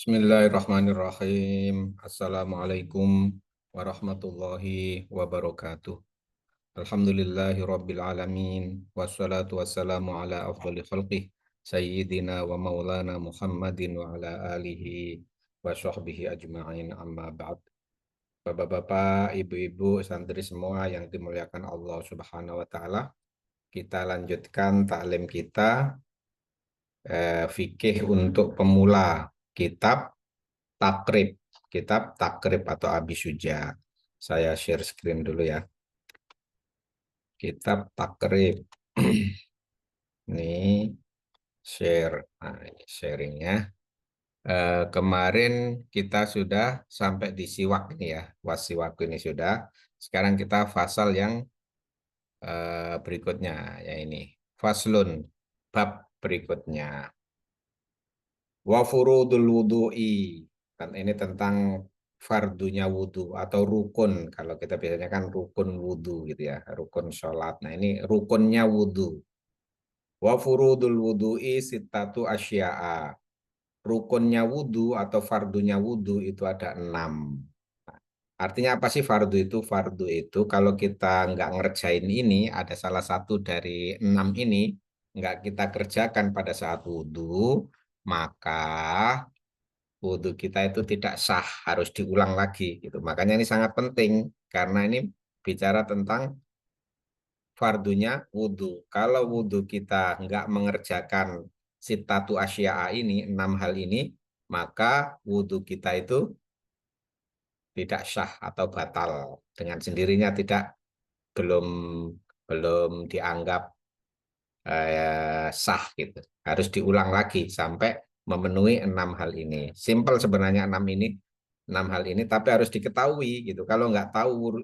Bismillahirrahmanirrahim. Assalamualaikum warahmatullahi wabarakatuh. Alhamdulillahi rabbil alamin. Wassalatu wassalamu ala afdali khalqih. Sayyidina wa maulana Muhammadin wa ala alihi wa sahbihi ajma'in amma ba'd. Bapak-bapak, ibu-ibu, santri semua yang dimuliakan Allah Subhanahu wa taala, kita lanjutkan taklim kita fikih untuk pemula, kitab Takrib, kitab Takrib atau Abi Suja. Saya share screen dulu ya. Kitab Takrib. Ini share. Nah, ini sharingnya. Kemarin kita sudah sampai di siwak ini ya. Wasiwak ini sudah. Sekarang kita fasal yang berikutnya. Ya ini. Faslun. Bab berikutnya. Wa furudul wudu'i. Kan ini tentang fardunya wudhu atau rukun. Kalau kita biasanya kan rukun wudhu gitu ya, rukun sholat. Nah ini rukunnya wudhu. Wa furudul wudu'i sittatu asya'a. Rukunnya wudhu atau fardunya wudhu itu ada 6. Artinya apa sih fardu itu? Fardu itu kalau kita nggak ngerjain ini, ada salah satu dari 6 ini, nggak kita kerjakan pada saat wudhu, maka wudhu kita itu tidak sah, harus diulang lagi gitu. Makanya ini sangat penting karena ini bicara tentang fardunya wudhu. Kalau wudhu kita nggak mengerjakan sitatu asya'a ini, 6 hal ini, maka wudhu kita itu tidak sah atau batal dengan sendirinya, tidak belum belum dianggap sah gitu. Harus diulang lagi sampai memenuhi 6 hal ini. Simpel sebenarnya 6 ini, 6 hal ini, tapi harus diketahui gitu. Kalau nggak tahu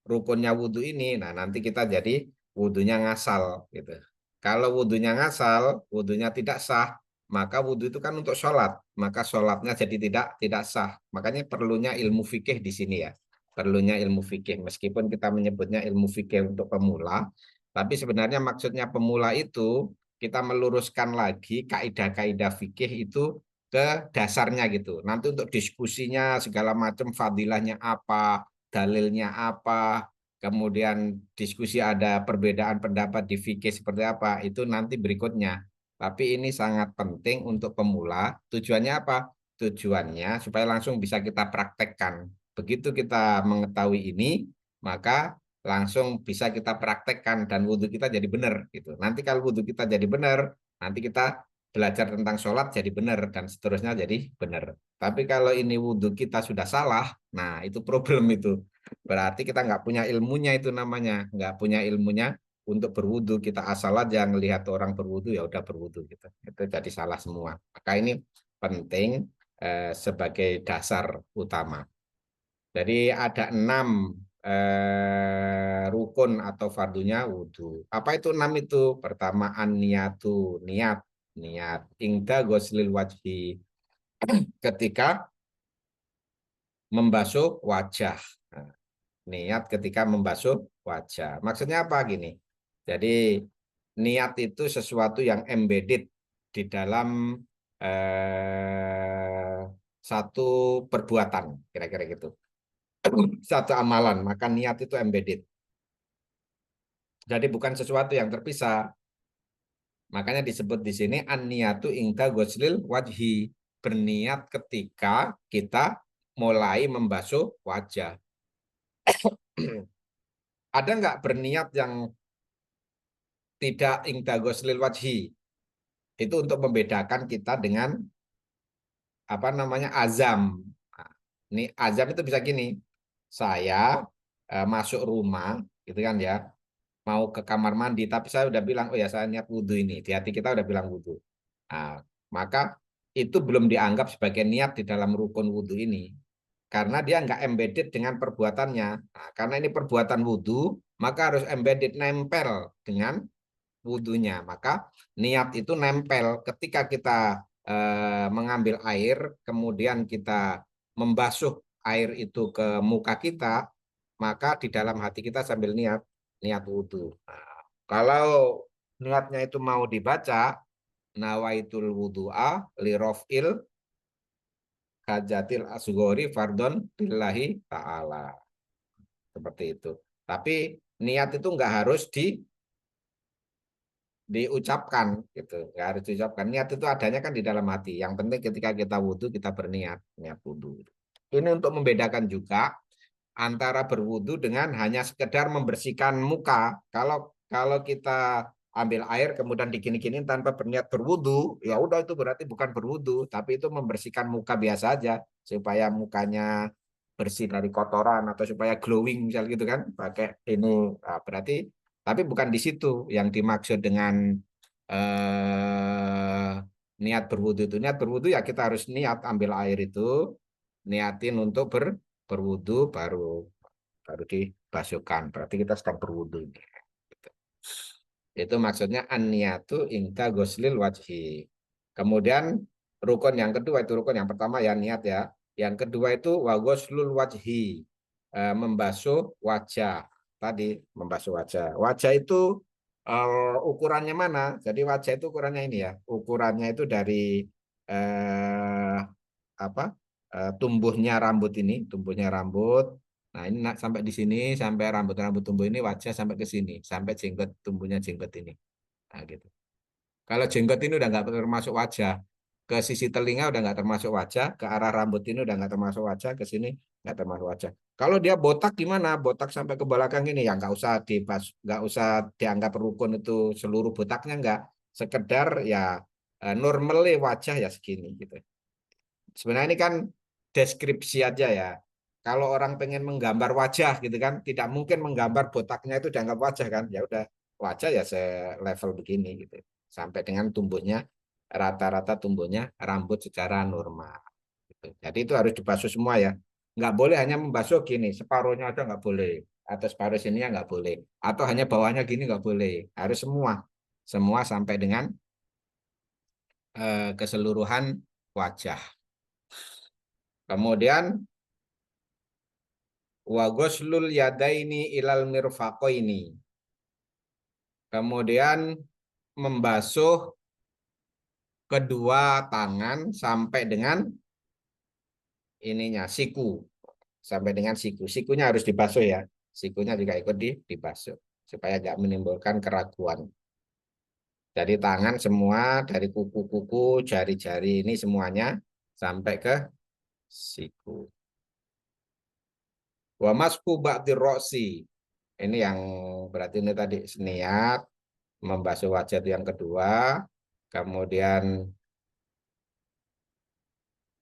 rukunnya wudhu ini, nah nanti kita jadi wudhunya ngasal gitu. Kalau wudhunya ngasal, wudhunya tidak sah, maka wudhu itu kan untuk sholat, maka sholatnya jadi tidak sah. Makanya perlunya ilmu fikih di sini ya. Perlunya ilmu fikih, meskipun kita menyebutnya ilmu fikih untuk pemula, tapi sebenarnya maksudnya pemula itu kita meluruskan lagi kaidah-kaidah fikih itu ke dasarnya gitu. Nanti untuk diskusinya segala macam fadilahnya apa, dalilnya apa, kemudian diskusi ada perbedaan pendapat di fikih seperti apa, itu nanti berikutnya. Tapi ini sangat penting untuk pemula. Tujuannya apa? Tujuannya supaya langsung bisa kita praktekkan. Begitu kita mengetahui ini, maka langsung bisa kita praktekkan dan wudhu kita jadi benar gitu. Nanti kalau wudhu kita jadi benar, nanti kita belajar tentang sholat jadi benar dan seterusnya jadi benar. Tapi kalau ini wudhu kita sudah salah, nah itu problem itu. Berarti kita nggak punya ilmunya, itu namanya nggak punya ilmunya untuk berwudhu. Kita asal aja ngelihat orang berwudhu ya udah berwudhu gitu. Itu jadi salah semua. Maka ini penting sebagai dasar utama. Jadi ada 6 rukun atau fardunya wudhu. Apa itu 6 itu? Pertama an-niyatu, niat, niat. Ingda goslil wajhi, ketika membasuh wajah. Nah, niat ketika membasuh wajah. Maksudnya apa gini? Jadi niat itu sesuatu yang embedded di dalam satu perbuatan, kira-kira gitu. Satu amalan, maka niat itu embedded. Jadi bukan sesuatu yang terpisah. Makanya disebut di sini an-niyatu ingka goslil wajhi. Berniat ketika kita mulai membasuh wajah. Ada nggak berniat yang tidak ingka goslil wajhi? Itu untuk membedakan kita dengan apa namanya azam. Nah, ini azam itu bisa gini. Saya masuk rumah, gitu kan ya, mau ke kamar mandi, tapi saya udah bilang, oh ya saya niat wudhu ini. Di hati kita udah bilang wudhu. Nah, maka itu belum dianggap sebagai niat di dalam rukun wudhu ini. Karena dia nggak embedded dengan perbuatannya. Nah, karena ini perbuatan wudhu, maka harus embedded, nempel dengan wudhunya. Maka niat itu nempel ketika kita mengambil air, kemudian kita membasuh air itu ke muka kita, maka di dalam hati kita sambil niat, niat wudhu. Nah, kalau niatnya itu mau dibaca, nawaitul wudu'a li rof'il hajatil asghori fardhon lillahi ta'ala. Seperti itu. Tapi niat itu nggak harus diucapkan gitu, nggak harus diucapkan. Niat itu adanya kan di dalam hati. Yang penting ketika kita wudhu kita berniat, niat wudhu. Ini untuk membedakan juga antara berwudhu dengan hanya sekedar membersihkan muka. Kalau kita ambil air kemudian digini-gini tanpa berniat berwudhu, ya udah itu berarti bukan berwudhu, tapi itu membersihkan muka biasa aja supaya mukanya bersih dari kotoran atau supaya glowing misal gitu kan, pakai ini. Nah, berarti tapi bukan di situ yang dimaksud dengan eh, niat berwudhu itu. Niat berwudhu ya kita harus niat ambil air itu, niatin untuk berwudhu baru baru dibasuhkan. Berarti kita sedang berwudhu. Gitu. Itu maksudnya an-niyatu inta goslil wajhi. Kemudian rukun yang kedua itu rukun yang pertama ya niat ya. Yang kedua itu wa goslul wajhi. Membasuh wajah. Tadi membasuh wajah. Wajah itu ukurannya mana? Jadi wajah itu ukurannya ini ya. Ukurannya itu dari eh, apa? Tumbuhnya rambut ini, tumbuhnya rambut. Nah, ini sampai di sini, sampai rambut-rambut tumbuh ini wajah sampai ke sini, sampai jenggot tumbuhnya jenggot ini. Nah, gitu. Kalau jenggot ini udah nggak termasuk wajah, ke sisi telinga udah nggak termasuk wajah, ke arah rambut ini udah nggak termasuk wajah, ke sini nggak termasuk wajah. Kalau dia botak gimana? Botak sampai ke belakang ini ya nggak usah dianggap rukun itu seluruh botaknya nggak, sekedar ya normally wajah ya segini gitu. Sebenarnya ini kan deskripsi aja ya. Kalau orang pengen menggambar wajah gitu kan, tidak mungkin menggambar botaknya itu dianggap wajah kan. Ya udah, wajah ya selevel begini gitu. Sampai dengan tumbuhnya rata-rata tumbuhnya rambut secara normal. Gitu. Jadi itu harus dibasuh semua ya. Nggak boleh hanya membasuh gini, separuhnya aja nggak boleh. Atau separuh sininya nggak boleh. Atau hanya bawahnya gini nggak boleh. Harus semua. Semua sampai dengan keseluruhan wajah. Kemudian wa ghuslul yadaini ilal mirfaqaini. Kemudian membasuh kedua tangan sampai dengan ininya siku, sampai dengan siku. Sikunya harus dibasuh ya. Sikunya juga ikut dibasuh supaya nggak menimbulkan keraguan. Jadi tangan semua dari kuku-kuku, jari-jari ini semuanya sampai ke siku. Wa masku ba'dir roksi. Ini yang berarti ini tadi niat membasuh wajah itu yang kedua, kemudian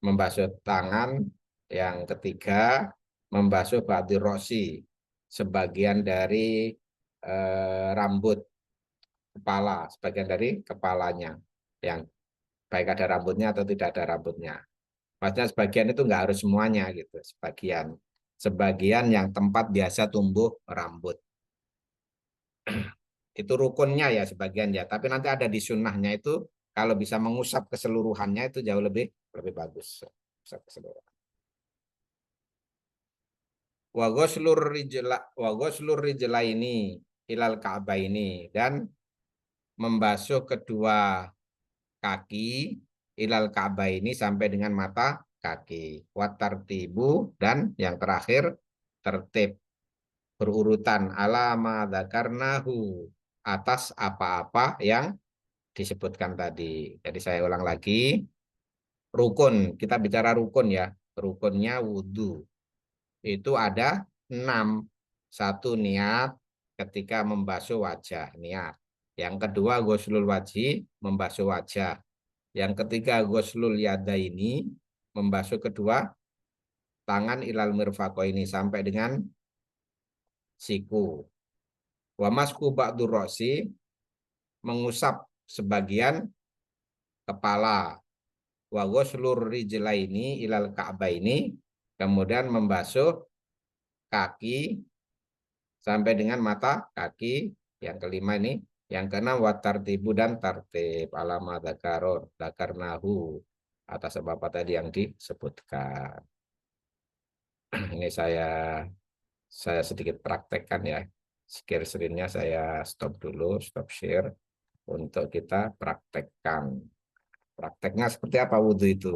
membasuh tangan yang ketiga, membasuh ba'dir roksi, sebagian dari rambut kepala, sebagian dari kepalanya, yang baik ada rambutnya atau tidak ada rambutnya. Maksudnya sebagian itu nggak harus semuanya gitu, sebagian. Sebagian yang tempat biasa tumbuh rambut. Itu rukunnya ya sebagian ya. Tapi nanti ada di sunnahnya itu kalau bisa mengusap keseluruhannya itu jauh lebih lebih bagus. Usap keseluruhan. Wa ghuslur rijla ini ilal ka'bah ini dan membasuh kedua kaki ilal ka'bah ini sampai dengan mata kaki. Wa tartibu dan yang terakhir tertib berurutan alama dzakarnahu atas apa-apa yang disebutkan tadi. Jadi saya ulang lagi, rukun, kita bicara rukun ya. Rukunnya wudhu. Itu ada 6. Satu niat ketika membasuh wajah, niat. Yang kedua ghuslul wajhi, membasuh wajah. Yang ketiga ghuslul yadaini, membasuh kedua tangan ilal mirfaqo ini sampai dengan siku. Wa masku ba'dur roksi, mengusap sebagian kepala. Wa ghuslur rijlaini ilal ka'baini, kemudian membasuh kaki sampai dengan mata kaki. Yang kelima ini, yang keenam wa tartibu dan tartib alama dzakarnahu atas apa tadi yang disebutkan. Ini saya sedikit praktekkan ya. Share screen-nya saya stop dulu, stop share untuk kita praktekkan. Prakteknya seperti apa wudhu itu?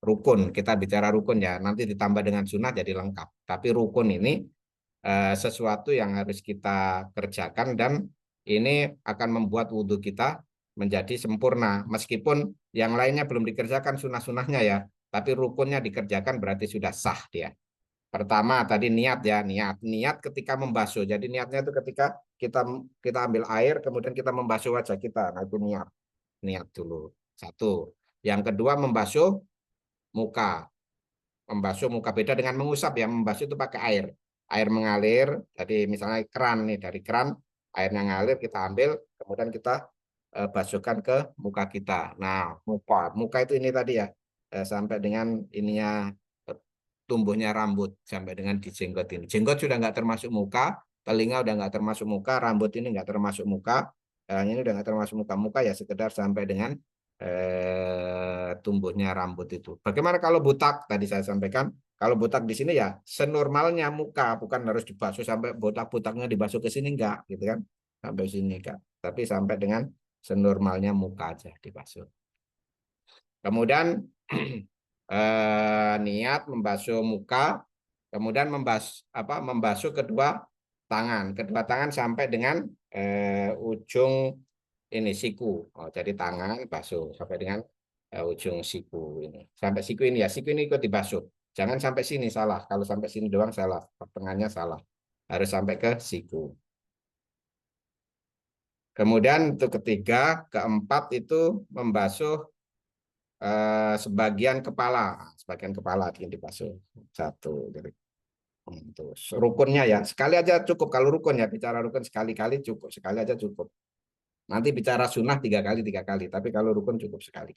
rukun. Kita bicara rukun ya, nanti ditambah dengan sunnah jadi lengkap. Tapi rukun ini sesuatu yang harus kita kerjakan dan ini akan membuat wudhu kita menjadi sempurna. Meskipun yang lainnya belum dikerjakan sunnah-sunnahnya ya, tapi rukunnya dikerjakan berarti sudah sah dia. Pertama tadi niat ya, niat ketika membasuh. Jadi niatnya itu ketika kita kita ambil air kemudian kita membasuh wajah kita. Nah, itu niat dulu. Satu. Yang kedua membasuh muka. Membasuh muka beda dengan mengusap ya. Membasuh itu pakai air. Air mengalir, jadi misalnya keran nih, dari keran airnya ngalir kita ambil kemudian kita basuhkan ke muka kita. Nah, muka itu ini tadi ya. Sampai dengan ininya tumbuhnya rambut sampai dengan di jenggot ini. Jenggot sudah nggak termasuk muka, telinga udah nggak termasuk muka, rambut ini nggak termasuk muka, ini udah nggak termasuk muka. Muka ya sekedar sampai dengan tumbuhnya rambut itu. Bagaimana kalau botak? Tadi saya sampaikan, kalau botak di sini ya senormalnya muka, bukan harus dibasuh sampai botak-botaknya dibasuh ke sini enggak, gitu kan? Sampai sini enggak. Tapi sampai dengan senormalnya muka aja dibasuh. Kemudian niat membasuh muka, kemudian membasuh kedua tangan sampai dengan ujung ini siku. Oh, jadi tangan basuh sampai dengan ujung siku ini. Sampai siku ini ya, siku ini ikut dibasuh. Jangan sampai sini salah. Kalau sampai sini doang salah, pertengahannya salah. Harus sampai ke siku. Kemudian untuk ketiga, keempat itu membasuh sebagian kepala yang dibasuh satu. Jadi rukunnya ya sekali aja cukup. Kalau rukun ya bicara rukun sekali-kali cukup, sekali aja cukup. Nanti bicara sunnah tiga kali, tapi kalau rukun cukup sekali.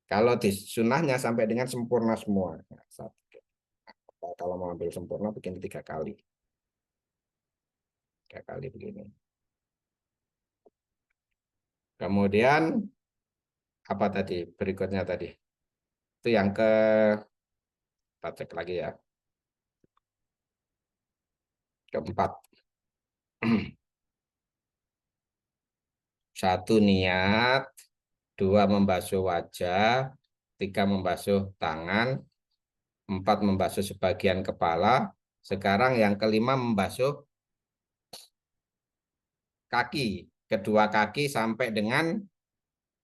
Kalau di sunnahnya sampai dengan sempurna semua. Kalau mau ambil sempurna bikin tiga kali begini. Kemudian apa tadi berikutnya tadi? Itu yang kita cek lagi ya. Keempat. Satu niat, dua membasuh wajah, tiga membasuh tangan, empat membasuh sebagian kepala. Sekarang yang kelima membasuh kaki, kedua kaki sampai dengan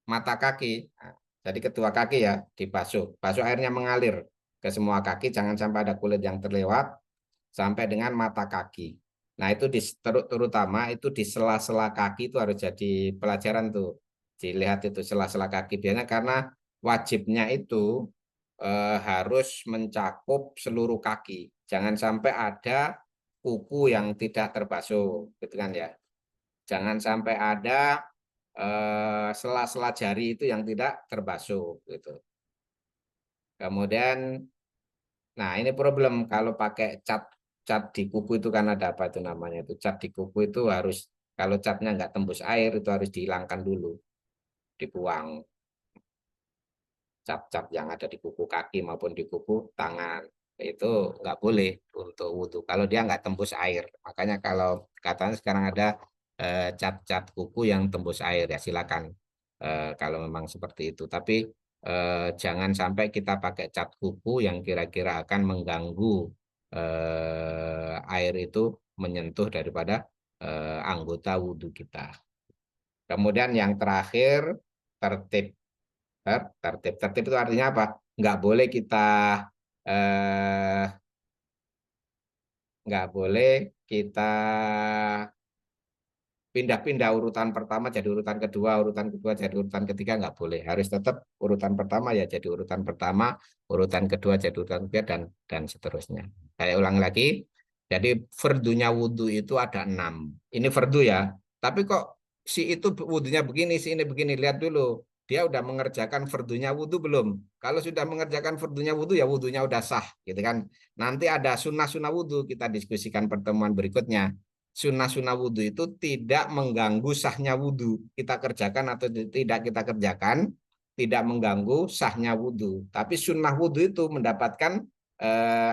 mata kaki. Nah, jadi kedua kaki ya dibasuh. Basuh airnya mengalir ke semua kaki, jangan sampai ada kulit yang terlewat sampai dengan mata kaki. Nah, itu terutama itu di sela-sela kaki itu harus jadi pelajaran tuh. Dilihat itu sela-sela kaki biasanya karena wajibnya itu harus mencakup seluruh kaki. Jangan sampai ada kuku yang tidak terbasuh, gitu kan ya. Jangan sampai ada sela-sela jari itu yang tidak terbasuh gitu. Kemudian, nah ini problem kalau pakai cat di kuku itu kan ada apa itu namanya itu cat di kuku itu harus kalau catnya nggak tembus air itu harus dihilangkan dulu, dibuang cat-cat yang ada di kuku kaki maupun di kuku tangan itu nggak boleh untuk wudhu kalau dia nggak tembus air. Makanya kalau katanya sekarang ada cat-cat kuku yang tembus air ya silakan kalau memang seperti itu. Tapi jangan sampai kita pakai cat kuku yang kira-kira akan mengganggu air itu menyentuh daripada anggota wudhu kita. Kemudian yang terakhir tertib. Tertib itu artinya apa? Nggak boleh kita eh, nggak boleh kita pindah-pindah urutan pertama jadi urutan kedua jadi urutan ketiga nggak boleh. Harus tetap urutan pertama ya jadi urutan pertama, urutan kedua jadi urutan ketiga dan seterusnya. Saya ulang lagi. Jadi fardunya wudhu itu ada 6. Ini fardu ya. Tapi kok si itu wudhunya begini, si ini begini. Lihat dulu. Dia udah mengerjakan fardunya wudhu belum? Kalau sudah mengerjakan fardunya wudhu ya wudhunya udah sah, gitu kan? Nanti ada sunnah-sunnah wudhu kita diskusikan pertemuan berikutnya. Sunnah-sunnah wudhu itu tidak mengganggu sahnya wudhu. Kita kerjakan atau tidak kita kerjakan, tidak mengganggu sahnya wudhu. Tapi sunnah wudhu itu mendapatkan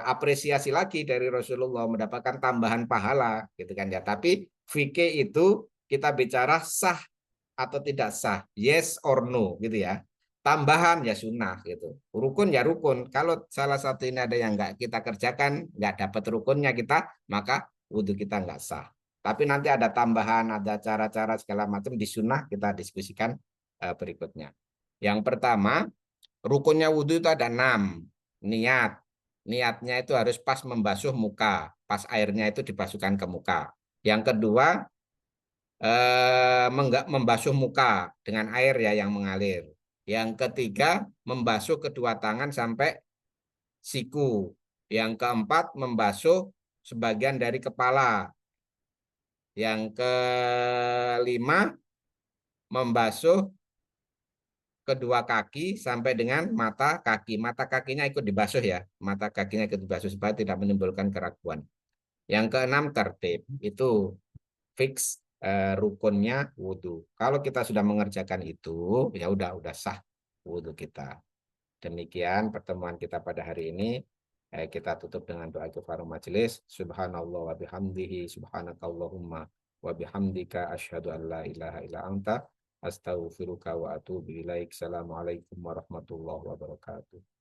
apresiasi lagi dari Rasulullah, mendapatkan tambahan pahala, gitu kan ya. Tapi fikih itu kita bicara sah atau tidak sah, yes or no, gitu ya. tambahan ya sunnah gitu. Rukun ya rukun. Kalau salah satu ini ada yang nggak kita kerjakan, nggak dapat rukunnya kita, maka wudhu kita nggak sah. Tapi nanti ada tambahan, ada cara-cara segala macam di sunnah kita diskusikan berikutnya. Yang pertama, rukunnya wudhu itu ada 6. Niat. Niatnya itu harus pas membasuh muka. Pas airnya itu dibasuhkan ke muka. Yang kedua, membasuh muka dengan air ya yang mengalir. Yang ketiga, membasuh kedua tangan sampai siku. Yang keempat, membasuh sebagian dari kepala. Yang kelima, membasuh kedua kaki sampai dengan mata kaki. Mata kakinya ikut dibasuh ya. Mata kakinya ikut dibasuh supaya tidak menimbulkan keraguan. Yang keenam, tertib. Itu fix rukunnya wudhu. Kalau kita sudah mengerjakan itu, ya udah sah wudhu kita. Demikian pertemuan kita pada hari ini. Kita tutup dengan doa kifaratul majelis. Subhanallah wa bihamdihi, subhanakallahumma wa bihamdika asyhadu an la ilaha illa anta astaghfiruka wa atubu ilaik. Assalamualaikum warahmatullahi wabarakatuh.